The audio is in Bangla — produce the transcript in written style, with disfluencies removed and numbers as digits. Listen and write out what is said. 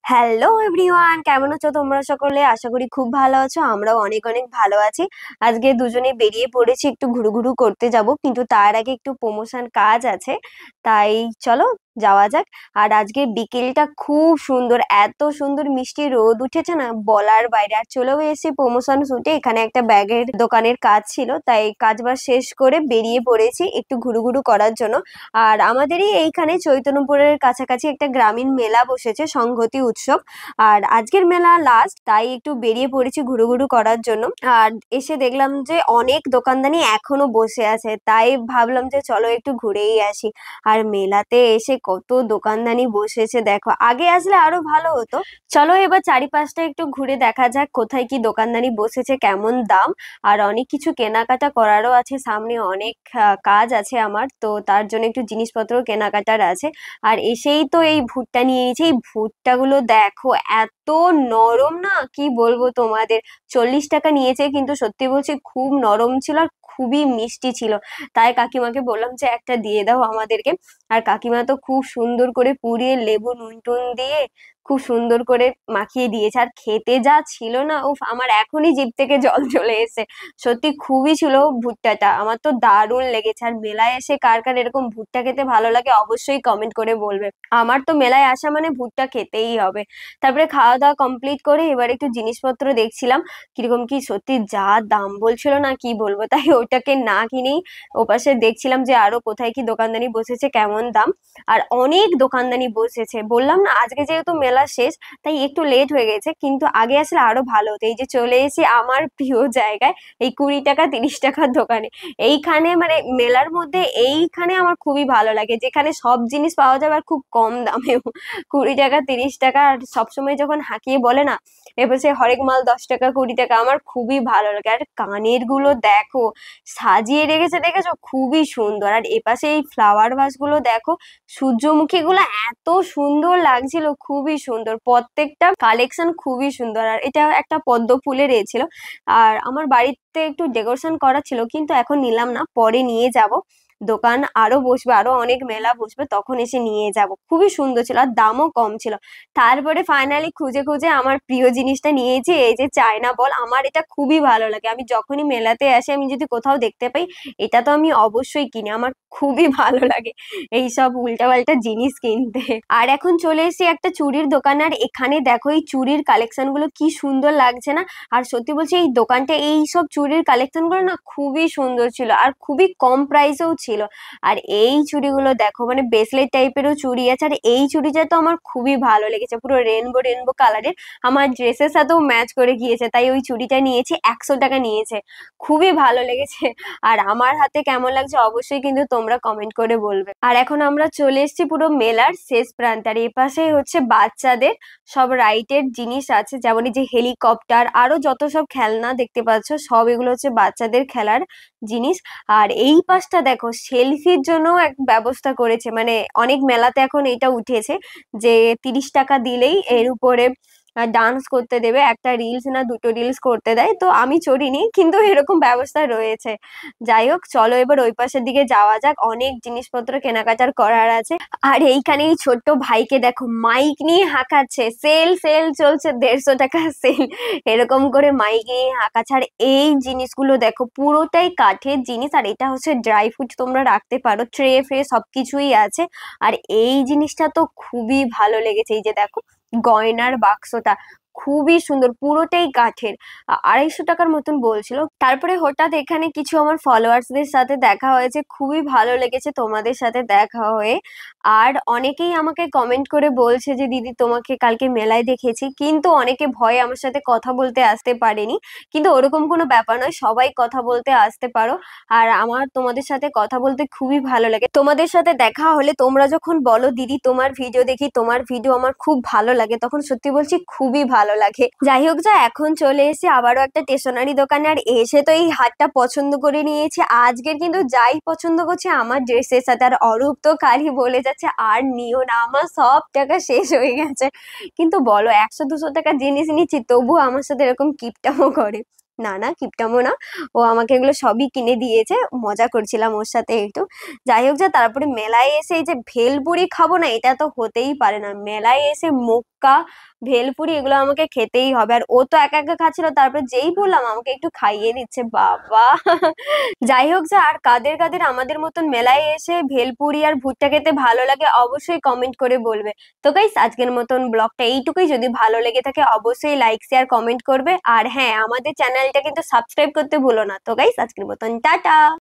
হ্যালো এভরিওয়ান, কেমন আছো তোমরা সকলে? আশা করি খুব ভালো আছো। আমরাও অনেক অনেক ভালো আছি। আজকে দুজনে বেরিয়ে পড়েছি একটু ঘুরু করতে যাব, কিন্তু তার আগে একটু প্রমোশন কাজ আছে, তাই চলো যাওয়া যাক। আর আজকে বিকেলটা খুব সুন্দর, এত সুন্দর মিষ্টি রোদ উঠেছে না বলার বাইরে। আর চলেও এসেছি প্রমোশন শুটে, এখানে একটা ব্যাগের দোকানের কাজ ছিল, তাই কাজ বাজ শেষ করে বেরিয়ে পড়েছি একটু ঘুরু করার জন্য। আর আমাদেরই এইখানে চৈতন্যপুরের কাছাকাছি একটা গ্রামীণ মেলা বসেছে, সংহতি উৎসব। আর আজকের মেলা লাস্ট, তাই একটু বেরিয়ে পড়েছি ঘুরু করার জন্য। আর এসে দেখলাম যে অনেক দোকানদানি এখনো বসে আছে, তাই ভাবলাম যে চলো একটু ঘুরেই আসি। আর মেলাতে এসে কত দোকানদানি বসেছে দেখো, আগে আসলে আরো ভালো হতো। চলো এবার চারিপাশটা একটু ঘুরে দেখা যাক কোথায় কি দোকানদানি বসেছে, কেমন দাম। আর অনেক কিছু কেনাকাটা করারও আছে, সামনে অনেক কাজ আছে আমার, তো তার জন্য একটু জিনিসপত্র কেনাকাটার আছে। আর এসেই তো এই ভুট্টা নিয়ে নিয়েছি। এই ভুট্টাগুলো দেখো এত নরম না, কি বলবো তোমাদের। 40 টাকা নিয়েছে, কিন্তু সত্যি বলছি খুব নরম ছিল আর খুবই মিষ্টি ছিল। তাই কাকিমাকে বললাম যে একটা দিয়ে দাও আমাদেরকে। আর কাকিমা তো খুব সুন্দর করে পুড়িয়ে লেবু নুন টুন দিয়ে খুব সুন্দর করে মাখিয়ে দিয়েছে। আর খেতে যা ছিল না, উফ, আমার এখনই জিভ থেকে জল চলে এসে। সত্যি খুবই ছিল ভুট্টাটা, আমার তো দারুণ লেগেছে। আর মেলায় এসে কার কার এরকম ভুট্টা খেতে ভালো লাগে অবশ্যই কমেন্ট করে বলবে। আমার তো মেলায় আসা মানে ভুট্টা খেতেই হবে। তারপরে খাওয়া দাওয়া কমপ্লিট করে এবার একটু জিনিসপত্র দেখছিলাম কিরকম কি, সত্যি যা দাম বলছিল না কি বলবো, তাই ওটাকে না কিনেই ওপাশে দেখছিলাম যে আরো কোথায় কি দোকানদানি বসেছে, কেমন দাম। আর অনেক দোকানদানি বসেছে, বললাম না আজকে যেহেতু মেলা শেষ তাই একটু লেট হয়ে গেছে, কিন্তু আগে আসলে আরো ভালো হতো। এই যে চলে এসেছি আমার প্রিয় জায়গায়, এই 20 টাকা 30 টাকার দোকানে। এইখানে মানে মেলার মধ্যে এইখানে আমার খুবই ভালো লাগে, যেখানে সব জিনিস পাওয়া যাবে আর খুব কম দামেও। 20 টাকা 30 টাকা, আর সবসময় যখন হাঁকিয়ে বলে না এবার সে হরেক মাল 10 টাকা 20 টাকা, আমার খুবই ভালো লাগে। আর কানের গুলো দেখো সাজিয়ে রেখেছে, দেখেছো খুবই সুন্দর। আর এপাশে এই ফ্লাওয়ার ভাস গুলো দেখো, সূর্যমুখী গুলো এত সুন্দর লাগছিল, খুবই সুন্দর, প্রত্যেকটা কালেকশন খুবই সুন্দর। আর এটা একটা পদ্ম ফুলের এ ছিল। আর আমার বাড়িতে একটু ডেকোরেশন করা ছিল, কিন্তু এখন নিলাম না, পরে নিয়ে যাব। দোকান আরো বসবে, আরো অনেক মেলা বসবে, তখন এসে নিয়ে যাব। খুবই সুন্দর ছিল আর দামও কম ছিল। তারপরে ফাইনালি খুঁজে খুঁজে আমার প্রিয় জিনিসটা নিয়েছি, এই যে চায়না বল। আমার এটা খুবই ভালো লাগে, আমি যখনই মেলাতে আসি আমি যদি কোথাও দেখতে পাই এটা তো আমি অবশ্যই কিনি, আমার খুবই ভালো লাগে এইসব উল্টাপাল্টা জিনিস কিনতে। আর এখন চলে এসেছি একটা চুড়ির দোকানে, আর এখানে দেখো এই চুড়ির কালেকশন গুলো কি সুন্দর লাগছে না। আর সত্যি বলছি এই দোকানটা এই সব চুড়ির কালেকশন গুলো না খুবই সুন্দর ছিল, আর খুবই কম প্রাইসেও ছিল। আর এই চুড়িগুলো দেখো, মানে ব্রেসলেট টাইপেরও চুড়ি আছে। আর এই চুড়িটা তো আমার খুবই ভালো লেগেছে, পুরো রেনবো রেনবো কালারের, আমার ড্রেসের সাথেও ম্যাচ করে গিয়েছে, তাই ওই চুড়িটা নিয়েছি। 100 টাকা নিয়েছে, খুবই ভালো লেগেছে। আর আমার হাতে কেমন লাগছে অবশ্যই কিন্তু তোমরা কমেন্ট করে বলবে। আর এখন আমরা চলে এসেছি পুরো মেলার শেষ প্রান্তে, আর এপাশে হচ্ছে বাচ্চাদের সব রাইডের জিনিস আছে, যেমন এই যে হেলিকপ্টার, আরো যত সব খেলনা দেখতে পাচ্ছ সব এগুলো হচ্ছে বাচ্চাদের খেলার জিনিস। আর এই পাশটা দেখো সেলফির জন্য এক ব্যবস্থা করেছে, মানে অনেক মেলাতে এখন এটা উঠেছে যে 30 টাকা দিলেই এর উপরে ডান্স করতে দেবে, একটা রিলস না দুটো রিলস করতে দেয়। তো আমি চড়িনি, কিন্তু এরকম ব্যবস্থা রয়েছে। যাই হোক, চলো এবার ওই পাশের দিকে যাওয়া যাক, অনেক জিনিসপত্র কেনাকাটার করার আছে। আর এইখানে এই ছোট্ট ভাইকে দেখো মাইক নিয়ে হাঁকাচ্ছে, সেল সেল চলছে, 150 টাকা সেল, এরকম করে মাইক নিয়ে হাঁকাচ্ছে। আর এই জিনিসগুলো দেখো পুরোটাই কাঠের জিনিস, আর এটা হচ্ছে ড্রাই ফ্রুট তোমরা রাখতে পারো, ট্রে ফ্রে সবকিছুই আছে। আর এই জিনিসটা তো খুবই ভালো লেগেছে, এই যে দেখো গয়নার বাক্সটা খুবই সুন্দর, পুরোটাই কাঠের। 250 টাকার মতন বলছিল। তারপরে হঠাৎ এখানে কিছু আমার ফলোয়ার্সদের সাথে দেখা হয়েছে, খুবই ভালো লেগেছে তোমাদের সাথে দেখা হয়ে। আর অনেকেই আমাকে কমেন্ট করে বলছে যে দিদি তোমাকে কালকে মেলায় দেখেছি, কিন্তু অনেকে ভয়ে আমার সাথে কথা বলতে আসতে পারেনি। কিন্তু ওরকম কোনো ব্যাপার নয়, সবাই কথা বলতে আসতে পারো। আর আমার তোমাদের সাথে কথা বলতে খুবই ভালো লাগে। তোমাদের সাথে দেখা হলে তোমরা যখন বলো দিদি তোমার ভিডিও দেখি, তোমার ভিডিও আমার খুব ভালো লাগে, তখন সত্যি বলছি খুবই ভালো লাগে। যাই হোক, যা এখন চলে এসে আবারও একটা স্টেশনারি দোকানে, আর এসে তো এই হারটা পছন্দ করে নিয়েছি। আজকের কিন্তু যাই পছন্দ করছে আমার ড্রেসের সাথে। আর অরূপ তো কালই বলে যাচ্ছে আর নিও না, আমার সব টাকা শেষ হয়ে গেছে। কিন্তু বলো 100 200 টাকা জিনিস নিচ্ছি, তবুও আমার সাথে এরকম কিপটামো করে। না না, কিপটামো না, ও আমাকে এগুলো সবই কিনে দিয়েছে, মজা করছিলাম ওর সাথে একটু। যাই হোক, যা তারপরে মেলায় এসে এই যে ভেলপুরি খাবো না, এটা তো হতেই পারে না। মেলায় এসে ফুচকা, ভেলপুরি এগুলো আমাকে খেতেই হবে। আর ও তো একা একা খাচ্ছিল, তারপর যেই বললাম আমাকে একটু খাইয়ে দিচ্ছে, বাবা! যাই হোক, যা আর কাদের কাদের আমাদের মতন মেলায় এসে ভেলপুরি আর ভুট্টা খেতে ভালো লাগে অবশ্যই কমেন্ট করে বলবে। তো গাইস, আজকের মতন ব্লগটা এইটুকুই। যদি ভালো লেগে থাকে অবশ্যই লাইক শেয়ার কমেন্ট করবে। আর হ্যাঁ, আমাদের চ্যানেলটা কিন্তু সাবস্ক্রাইব করতে ভুলো না। তো গাইস, আজকের মতন টাটা।